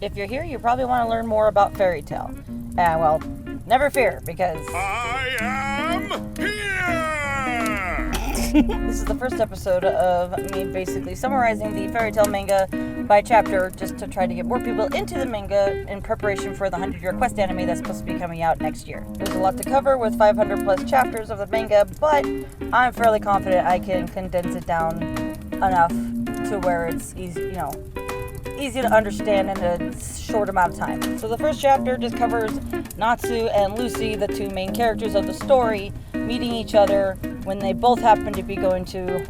If you're here, you probably want to learn more about Fairy Tale. Well, never fear, because I am here! This is the first episode of me basically summarizing the Fairy Tale manga by chapter, just to try to get more people into the manga in preparation for the 100-year quest anime that's supposed to be coming out next year. There's a lot to cover with 500 plus chapters of the manga, but I'm fairly confident I can condense it down enough to where it's easy to understand in a short amount of time. So the first chapter just covers Natsu and Lucy, the two main characters of the story, meeting each other when they both happen to be going to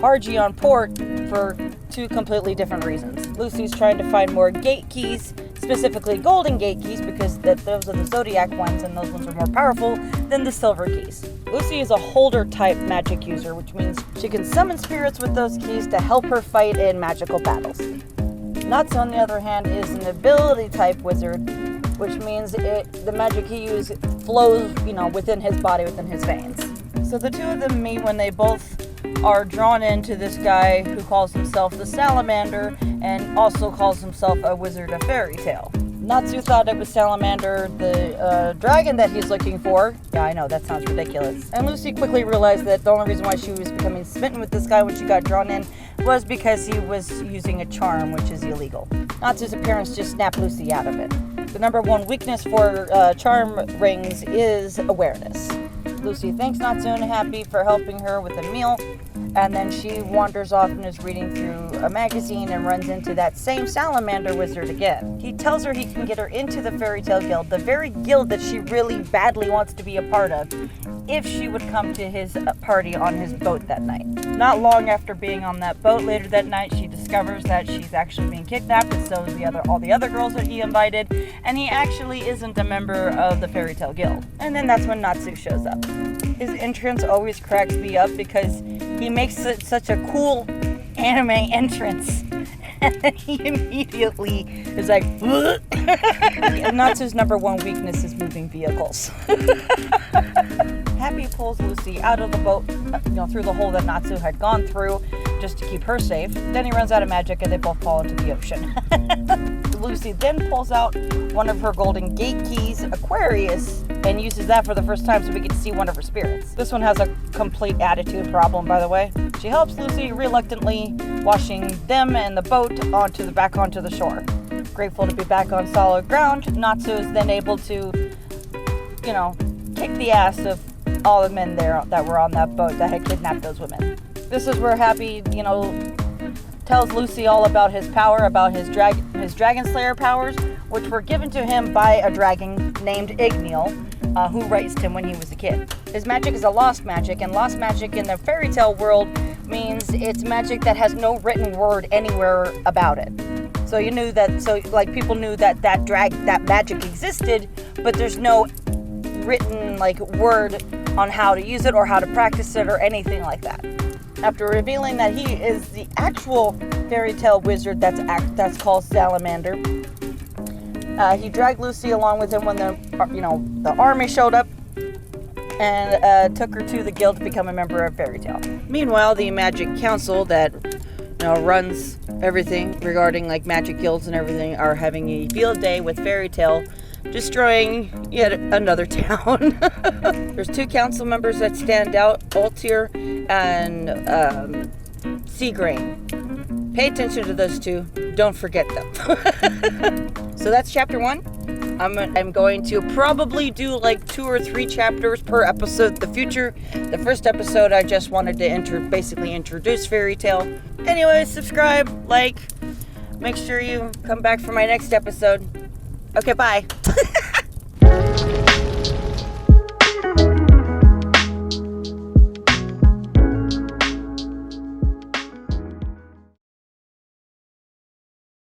Hargion Port for two completely different reasons. Lucy's trying to find more gate keys, specifically golden gate keys, because those are the zodiac ones and those ones are more powerful than the silver keys. Lucy is a holder type magic user, which means she can summon spirits with those keys to help her fight in magical battles. Natsu, on the other hand, is an ability type wizard, which means the magic he uses flows, within his body, within his veins. So the two of them meet when they both are drawn into this guy who calls himself the Salamander and also calls himself a wizard of fairy tale. Natsu thought it was Salamander, the dragon that he's looking for. Yeah, I know, that sounds ridiculous. And Lucy quickly realized that the only reason why she was becoming smitten with this guy when she got drawn in was because he was using a charm, which is illegal. Natsu's appearance just snapped Lucy out of it. The number one weakness for charm rings is awareness. Lucy thanks Natsu and Happy for helping her with a meal, and then she wanders off and is reading through a magazine and runs into that same Salamander wizard again. He tells her he can get her into the Fairy Tale Guild, the very guild that she really badly wants to be a part of, if she would come to his party on his boat that night. Not long after being on that boat later that night, she discovers that she's actually being kidnapped, and so is all the other girls that he invited, and he actually isn't a member of the Fairy Tale Guild. And then that's when Natsu shows up. His entrance always cracks me up because he makes it such a cool anime entrance. And then he immediately is like, Natsu's number one weakness is moving vehicles. Happy pulls Lucy out of the boat, through the hole that Natsu had gone through, just to keep her safe. Then he runs out of magic and they both fall into the ocean. Lucy then pulls out one of her golden gate keys, Aquarius, and uses that for the first time so we get to see one of her spirits. This one has a complete attitude problem, by the way. She helps Lucy reluctantly, washing them and the boat back onto the shore. Grateful to be back on solid ground, Natsu is then able to, kick the ass of all the men there that were on that boat that had kidnapped those women. This is where Happy, tells Lucy all about his power, about his Dragon Slayer powers, which were given to him by a dragon named Igneal, who raised him when he was a kid. His magic is a lost magic, and lost magic in the fairy tale world means it's magic that has no written word anywhere about it. So people knew that magic existed, but there's no written word on how to use it or how to practice it or anything like that. After revealing that he is the actual fairy tale wizard that's called Salamander, he dragged Lucy along with him when the army showed up and took her to the guild to become a member of Fairy Tale. Meanwhile, the Magic Council that runs everything regarding magic guilds and everything are having a field day with Fairy Tale, destroying yet another town. There's two council members that stand out, Altir and Seagrain. Pay attention to those two. Don't forget them. So that's chapter 1. I'm going to probably do 2 or 3 chapters per episode in the future. The first episode, I just wanted to basically introduce Fairy Tale. Anyway, subscribe, make sure you come back for my next episode. Okay, bye.